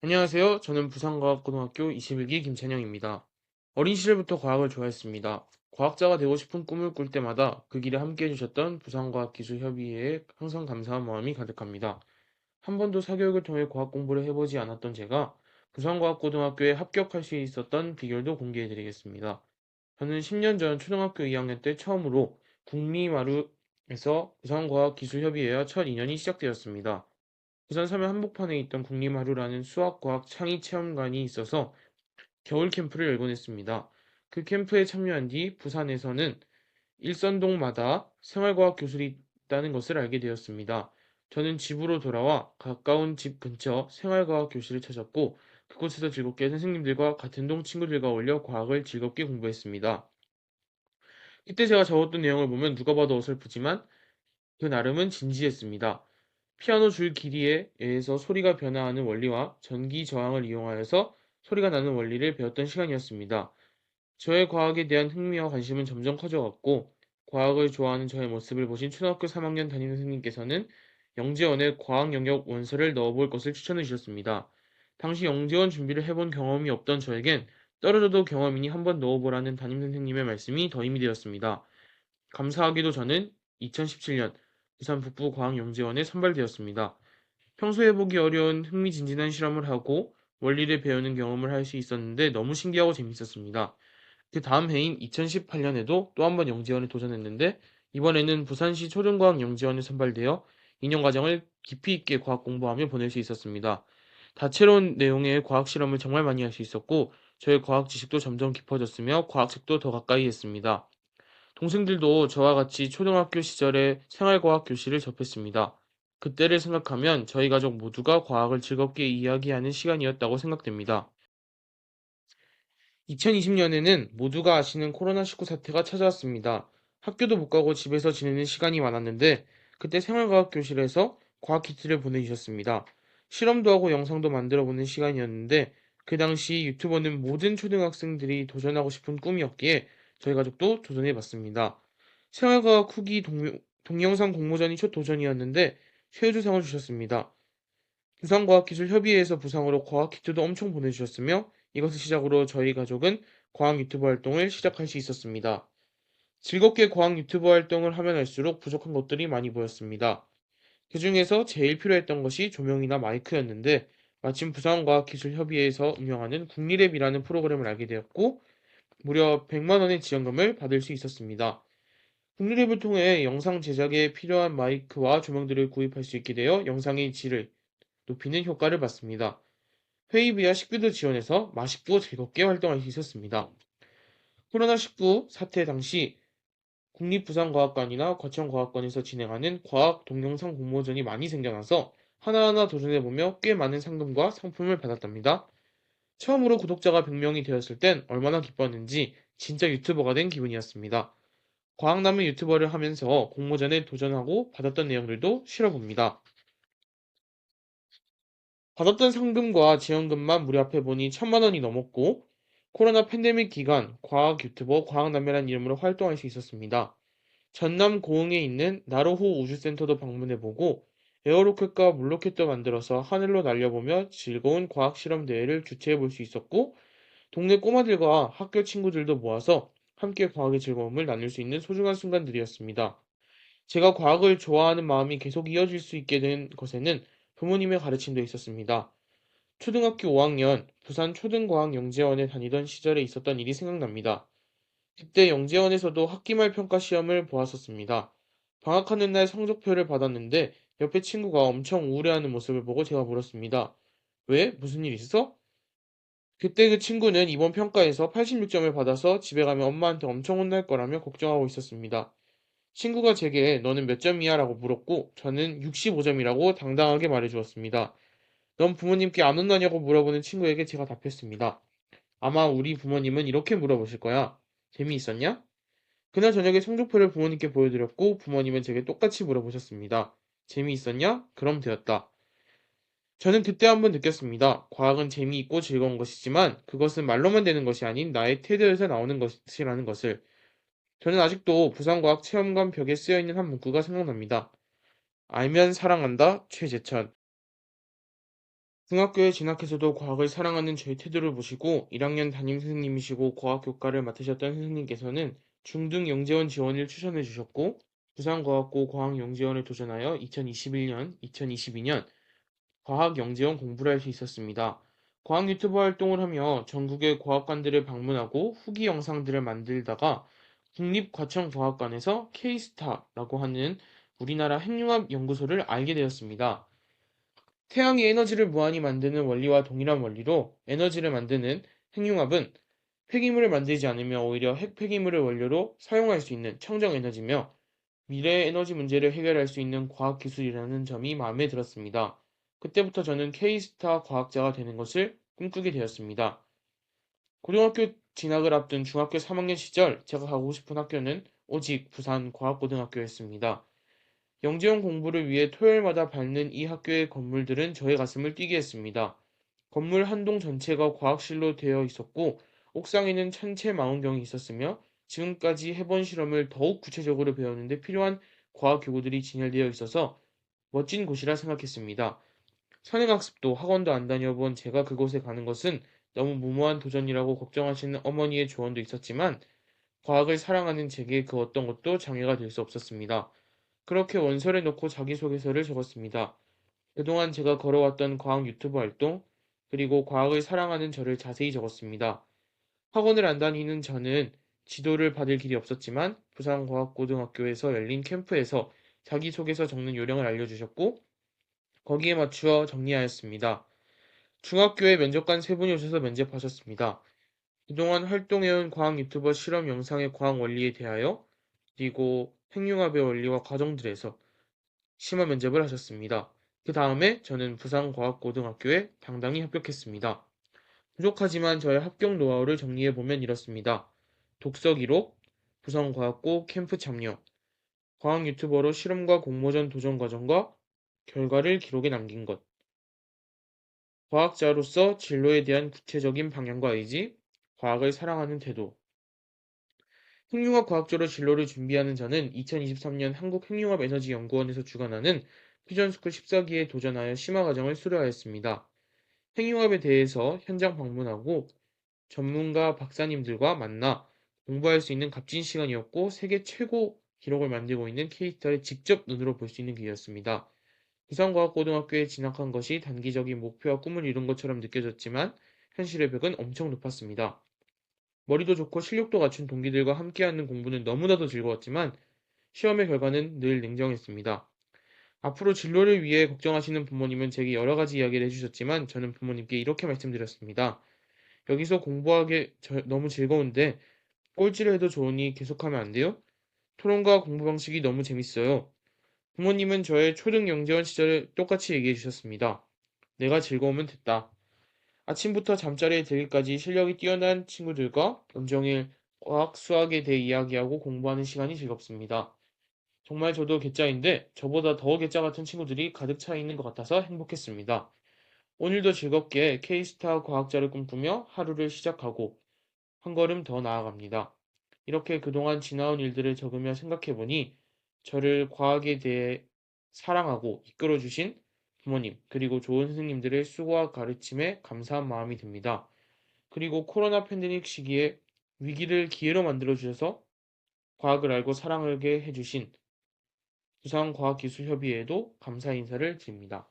안녕하세요. 저는 부산과학고등학교 21기 김찬영입니다. 어린 시절부터 과학을 좋아했습니다. 과학자가 되고 싶은 꿈을 꿀 때마다 그 길에 함께 해주셨던 부산과학기술협의회에 항상 감사한 마음이 가득합니다. 한 번도 사교육을 통해 과학 공부를 해보지 않았던 제가 부산과학고등학교에 합격할 수 있었던 비결도 공개해드리겠습니다. 저는 10년 전 초등학교 2학년 때 처음으로 국리마루에서 부산과학기술협의회와 첫 인연이 시작되었습니다. 부산 서면 한복판에 있던 국립하루라는 수학과학 창의 체험관이 있어서 겨울 캠프를 열곤 했습니다. 그 캠프에 참여한 뒤 부산에서는 일선동마다 생활과학 교실이 있다는 것을 알게 되었습니다. 저는 집으로 돌아와 가까운 집 근처 생활과학 교실을 찾았고 그곳에서 즐겁게 선생님들과 같은 동 친구들과 어울려 과학을 즐겁게 공부했습니다. 이때 제가 적었던 내용을 보면 누가 봐도 어설프지만 그 나름은 진지했습니다. 피아노 줄 길이에 의해서 소리가 변화하는 원리와 전기 저항을 이용하여서 소리가 나는 원리를 배웠던 시간이었습니다. 저의 과학에 대한 흥미와 관심은 점점 커져갔고, 과학을 좋아하는 저의 모습을 보신 초등학교 3학년 담임 선생님께서는 영재원에 과학 영역 원서를 넣어볼 것을 추천해 주셨습니다. 당시 영재원 준비를 해본 경험이 없던 저에겐 떨어져도 경험이니 한번 넣어보라는 담임 선생님의 말씀이 더 힘이 되었습니다. 감사하게도 저는 2017년 부산 북부과학영재원에 선발되었습니다. 평소에 보기 어려운 흥미진진한 실험을 하고 원리를 배우는 경험을 할 수 있었는데 너무 신기하고 재밌었습니다. 그 다음 해인 2018년에도 또 한 번 영재원에 도전했는데 이번에는 부산시 초등과학영재원에 선발되어 2년 과정을 깊이 있게 과학 공부하며 보낼 수 있었습니다. 다채로운 내용의 과학 실험을 정말 많이 할 수 있었고 저의 과학 지식도 점점 깊어졌으며 과학책도 더 가까이 했습니다. 동생들도 저와 같이 초등학교 시절에 생활과학 교실을 접했습니다. 그때를 생각하면 저희 가족 모두가 과학을 즐겁게 이야기하는 시간이었다고 생각됩니다. 2020년에는 모두가 아시는 코로나19 사태가 찾아왔습니다. 학교도 못 가고 집에서 지내는 시간이 많았는데 그때 생활과학 교실에서 과학 키트를 보내주셨습니다. 실험도 하고 영상도 만들어 보는 시간이었는데 그 당시 유튜버는 모든 초등학생들이 도전하고 싶은 꿈이었기에 저희 가족도 도전해 봤습니다. 생활과학 후기 동영상 공모전이 첫 도전이었는데 최우수상을 주셨습니다. 부산과학기술협의회에서 부상으로 과학 키트도 엄청 보내주셨으며 이것을 시작으로 저희 가족은 과학 유튜브 활동을 시작할 수 있었습니다. 즐겁게 과학 유튜브 활동을 하면 할수록 부족한 것들이 많이 보였습니다. 그중에서 제일 필요했던 것이 조명이나 마이크였는데 마침 부산과학기술협의회에서 운영하는 국리랩이라는 프로그램을 알게 되었고 무려 100만 원의 지원금을 받을 수 있었습니다. 국리랩을 통해 영상 제작에 필요한 마이크와 조명들을 구입할 수 있게 되어 영상의 질을 높이는 효과를 봤습니다. 회의비와 식비도 지원해서 맛있고 즐겁게 활동할 수 있었습니다. 코로나19 사태 당시 국립부산과학관이나 거천과학관에서 진행하는 과학 동영상 공모전이 많이 생겨나서 하나하나 도전해보며 꽤 많은 상금과 상품을 받았답니다. 처음으로 구독자가 100명이 되었을 땐 얼마나 기뻤는지 진짜 유튜버가 된 기분이었습니다. 과학남의 유튜버를 하면서 공모전에 도전하고 받았던 내용들도 실어봅니다. 받았던 상금과 지원금만 무료합해보니 1,000만 원이 넘었고 코로나 팬데믹 기간 과학 유튜버 과학남매란 이름으로 활동할 수 있었습니다. 전남 고흥에 있는 나로호 우주센터도 방문해보고 에어로켓과 물로켓도 만들어서 하늘로 날려보며 즐거운 과학 실험 대회를 주최해볼 수 있었고 동네 꼬마들과 학교 친구들도 모아서 함께 과학의 즐거움을 나눌 수 있는 소중한 순간들이었습니다. 제가 과학을 좋아하는 마음이 계속 이어질 수 있게 된 것에는 부모님의 가르침도 있었습니다. 초등학교 5학년 부산 초등과학영재원에 다니던 시절에 있었던 일이 생각납니다. 그때 영재원에서도 학기말 평가 시험을 보았었습니다. 방학하는 날 성적표를 받았는데 옆에 친구가 엄청 우울해하는 모습을 보고 제가 물었습니다. 왜? 무슨 일 있어? 그때 그 친구는 이번 평가에서 86점을 받아서 집에 가면 엄마한테 엄청 혼날 거라며 걱정하고 있었습니다. 친구가 제게 너는 몇 점이야? 라고 물었고 저는 65점이라고 당당하게 말해주었습니다. 넌 부모님께 안 혼나냐고 물어보는 친구에게 제가 답했습니다. 아마 우리 부모님은 이렇게 물어보실 거야. 재미있었냐? 그날 저녁에 성적표를 부모님께 보여드렸고 부모님은 제게 똑같이 물어보셨습니다. 재미있었냐? 그럼 되었다. 저는 그때 한번 느꼈습니다. 과학은 재미있고 즐거운 것이지만 그것은 말로만 되는 것이 아닌 나의 태도에서 나오는 것이라는 것을. 저는 아직도 부산과학체험관 벽에 쓰여있는 한 문구가 생각납니다. 알면 사랑한다, 최재천. 중학교에 진학해서도 과학을 사랑하는 저의 태도를 보시고 1학년 담임 선생님이시고 과학 교과를 맡으셨던 선생님께서는 중등 영재원 지원을 추천해 주셨고 부산과학고 과학영재원에 도전하여 2021년, 2022년 과학 영재원 공부를 할 수 있었습니다. 과학 유튜버 활동을 하며 전국의 과학관들을 방문하고 후기 영상들을 만들다가 국립과천과학관에서 K스타라고 하는 우리나라 핵융합 연구소를 알게 되었습니다. 태양이 에너지를 무한히 만드는 원리와 동일한 원리로 에너지를 만드는 핵융합은 폐기물을 만들지 않으며 오히려 핵 폐기물을 원료로 사용할 수 있는 청정 에너지며 미래의 에너지 문제를 해결할 수 있는 과학기술이라는 점이 마음에 들었습니다. 그때부터 저는 K스타 과학자가 되는 것을 꿈꾸게 되었습니다. 고등학교 진학을 앞둔 중학교 3학년 시절 제가 가고 싶은 학교는 오직 부산 과학고등학교였습니다. 영재원 공부를 위해 토요일마다 밟는 이 학교의 건물들은 저의 가슴을 뛰게 했습니다. 건물 한 동 전체가 과학실로 되어 있었고 옥상에는 천체 망원경이 있었으며 지금까지 해본 실험을 더욱 구체적으로 배우는 데 필요한 과학기구들이 진열되어 있어서 멋진 곳이라 생각했습니다. 선행학습도 학원도 안 다녀본 제가 그곳에 가는 것은 너무 무모한 도전이라고 걱정하시는 어머니의 조언도 있었지만 과학을 사랑하는 제게 그 어떤 것도 장애가 될 수 없었습니다. 그렇게 원서를 넣고 자기소개서를 적었습니다. 그동안 제가 걸어왔던 과학 유튜브 활동, 그리고 과학을 사랑하는 저를 자세히 적었습니다. 학원을 안 다니는 저는 지도를 받을 길이 없었지만 부산과학고등학교에서 열린 캠프에서 자기소개서 적는 요령을 알려주셨고 거기에 맞추어 정리하였습니다. 중학교에 면접관 세 분이 오셔서 면접하셨습니다. 그동안 활동해온 과학 유튜버 실험 영상의 과학 원리에 대하여 그리고 핵융합의 원리와 과정들에서 심화 면접을 하셨습니다. 그 다음에 저는 부산과학고등학교에 당당히 합격했습니다. 부족하지만 저의 합격 노하우를 정리해보면 이렇습니다. 독서 기록, 부산과학고 캠프 참여, 과학 유튜버로 실험과 공모전 도전 과정과 결과를 기록에 남긴 것, 과학자로서 진로에 대한 구체적인 방향과 의지, 과학을 사랑하는 태도. 핵융합 과학자로 진로를 준비하는 저는 2023년 한국핵융합에너지연구원에서 주관하는 퓨전스쿨 14기에 도전하여 심화 과정을 수료하였습니다. 핵융합에 대해서 현장 방문하고 전문가 박사님들과 만나 공부할 수 있는 값진 시간이었고 세계 최고 기록을 만들고 있는 K스타를 직접 눈으로 볼 수 있는 기회였습니다. 부산과학고등학교에 진학한 것이 단기적인 목표와 꿈을 이룬 것처럼 느껴졌지만 현실의 벽은 엄청 높았습니다. 머리도 좋고 실력도 갖춘 동기들과 함께하는 공부는 너무나도 즐거웠지만 시험의 결과는 늘 냉정했습니다. 앞으로 진로를 위해 걱정하시는 부모님은 제게 여러 가지 이야기를 해주셨지만 저는 부모님께 이렇게 말씀드렸습니다. 여기서 공부하기 너무 즐거운데 꼴찌를 해도 좋으니 계속하면 안 돼요? 토론과 공부 방식이 너무 재밌어요. 부모님은 저의 초등 영재원 시절을 똑같이 얘기해 주셨습니다. 내가 즐거우면 됐다. 아침부터 잠자리에 들기까지 실력이 뛰어난 친구들과 온종일 과학, 수학에 대해 이야기하고 공부하는 시간이 즐겁습니다. 정말 저도 괴짜인데 저보다 더 괴짜 같은 친구들이 가득 차 있는 것 같아서 행복했습니다. 오늘도 즐겁게 K스타 과학자를 꿈꾸며 하루를 시작하고 한 걸음 더 나아갑니다. 이렇게 그동안 지나온 일들을 적으며 생각해보니 저를 과학에 대해 사랑하고 이끌어주신 부모님, 그리고 좋은 선생님들의 수고와 가르침에 감사한 마음이 듭니다. 그리고 코로나 팬데믹 시기에 위기를 기회로 만들어주셔서 과학을 알고 사랑하게 해주신 부산과학기술협의회에도 감사 인사를 드립니다.